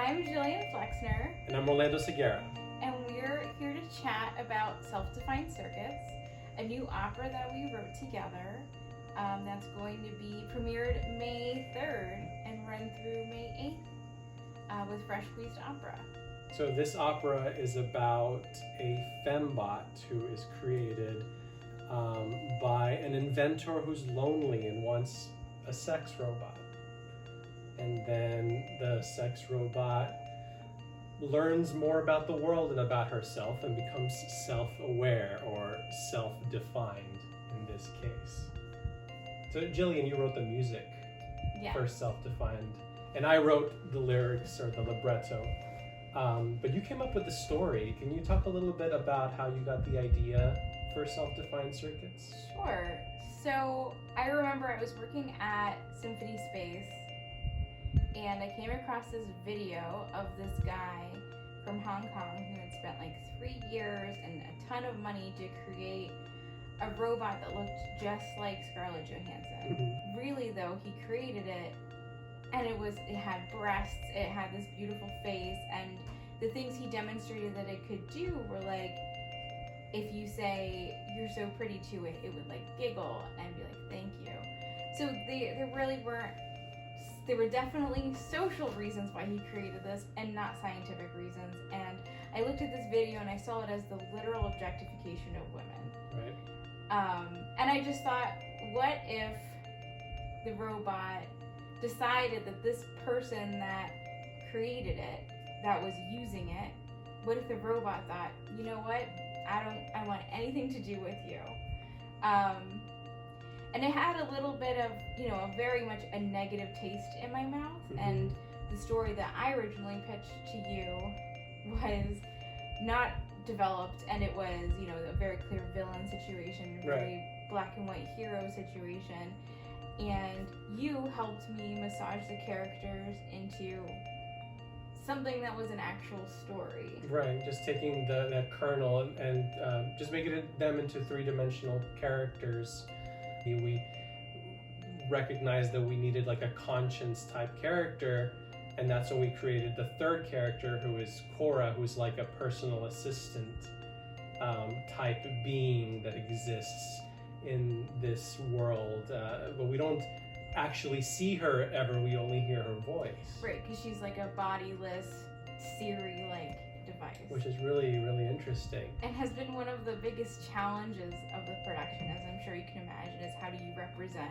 I'm Jillian Flexner. And I'm Segarra. And we're here to chat about Self-Defined Circuits, a new opera that we wrote together that's going to be premiered May 3rd and run through May 8th with Fresh Squeezed Opera. So this opera is about a fembot who is created by an inventor who's lonely and wants a sex robot. And then the sex robot learns more about the world and about herself and becomes self-aware or self-defined in this case. So Jillian, you wrote the music for Self-Defined, and I wrote the lyrics or the libretto. But you came up with the story. Can you talk a little bit about how you got the idea for Self-Defined Circuits? Sure. So I remember I was working at Symphony Space, and I came across this video of this guy from Hong Kong who had spent like 3 years and a ton of money to create a robot that looked just like Scarlett Johansson. Mm-hmm. Really though, he created it, and it had breasts, it had this beautiful face, and the things he demonstrated that it could do were like, if you say you're so pretty to it, it would like giggle and be like, thank you. So there were definitely social reasons why he created this and not scientific reasons. And I looked at this video and I saw it as the literal objectification of women. Right. And I just thought, what if the robot decided that this person that created it, that was using it, what if the robot thought, you know what, I want anything to do with you. And it had a little bit of, very much a negative taste in my mouth. Mm-hmm. And the story that I originally pitched to you was not developed, and it was, a very clear villain situation, very black and white hero situation. And you helped me massage the characters into something that was an actual story. Right, just taking that kernel and just making them into three-dimensional characters. We recognized that we needed like a conscience type character, and that's when we created the third character, who is Cora, who's like a personal assistant type being that exists in this world, but we don't actually see her ever, we only hear her voice. Right, because she's like a bodiless Siri-like device. Which is really, really interesting. And has been one of the biggest challenges of the production, as I'm sure you can imagine, is how do you represent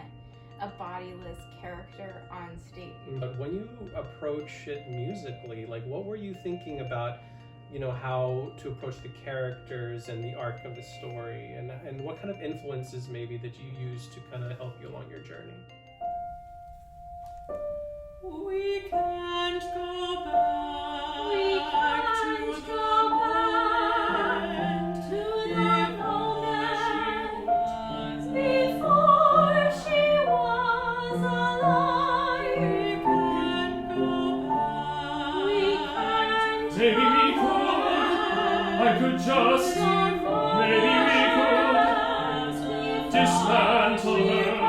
a bodiless character on stage? But when you approach it musically, like what were you thinking about, how to approach the characters and the arc of the story, and what kind of influences maybe that you use to kind of help you along your journey? We can't go back. We can't go back to the moment before she was alive. We can't go back. We can't. Maybe we could. I could just. Maybe we could dismantle her. I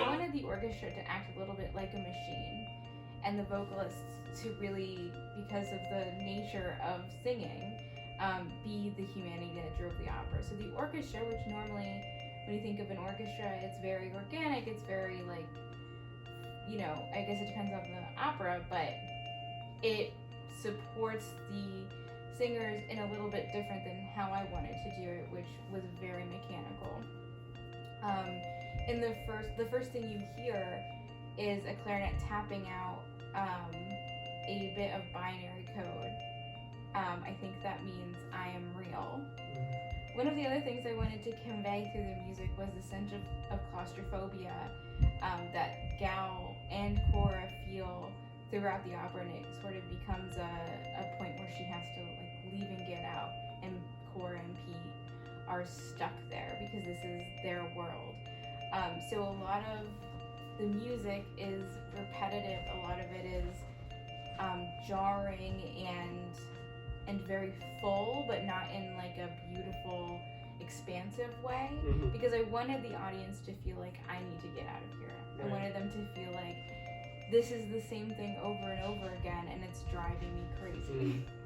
wanted the orchestra to act a little bit like a machine, and the vocalists to really, because of the nature of singing, be the humanity that drove the opera. So the orchestra, which normally, when you think of an orchestra, it's very organic, it's very like, I guess it depends on the opera, but it supports the singers in a little bit different than how I wanted to do it, which was very mechanical. In the first thing you hear is a clarinet tapping out a bit of binary code. I think that means I am real. One of the other things I wanted to convey through the music was the sense of claustrophobia that Gal and Cora feel throughout the opera, and it sort of becomes a point where she has to like leave and get out, and Cora and Pete are stuck there because this is their world. So a lot of the music is repetitive, a lot of it is jarring and very full, but not in like a beautiful, expansive way, because I wanted the audience to feel like I need to get out of here. I wanted them to feel like this is the same thing over and over again, and it's driving me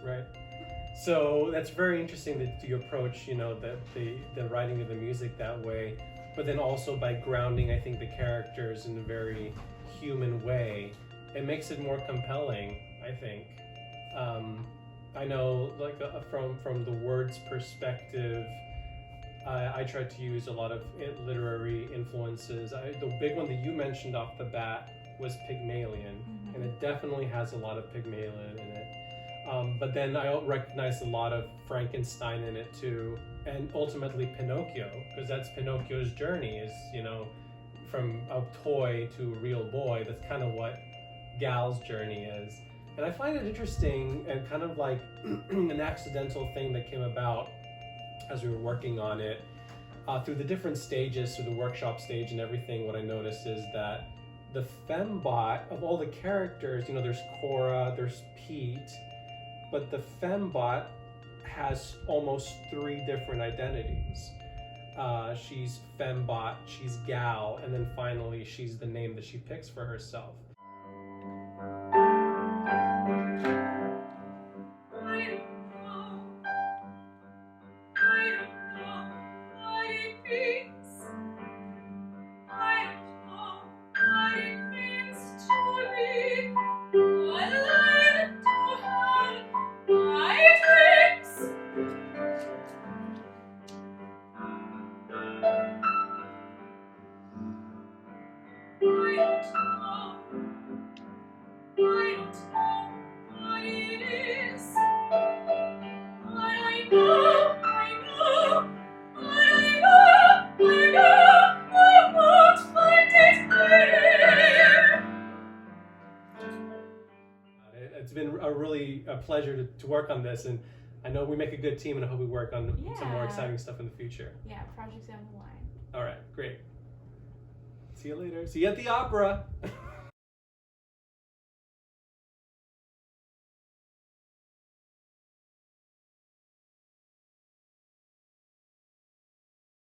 Right. So that's very interesting that you approach, the writing of the music that way, but then also by grounding, I think, the characters in a very human way, it makes it more compelling, I think. I know, like, from the words perspective, I tried to use a lot of literary influences. The big one that you mentioned off the bat was Pygmalion, and it definitely has a lot of Pygmalion in it. But then I recognized a lot of Frankenstein in it too, and ultimately Pinocchio, because that's Pinocchio's journey, is, from a toy to a real boy. That's kind of what Gal's journey is. And I find it interesting and kind of like an accidental thing that came about as we were working on it. Through the different stages, through the workshop stage and everything, what I noticed is that the fembot, of all the characters, there's Cora, there's Pete, but the fembot has almost 3 different identities. She's fembot, she's Gal, and then finally she's the name that she picks for herself. It's been a pleasure to work on this, and I know we make a good team, and I hope we work on some more exciting stuff in the future. Yeah, projects down the line. All right, great. See you later. See you at the opera.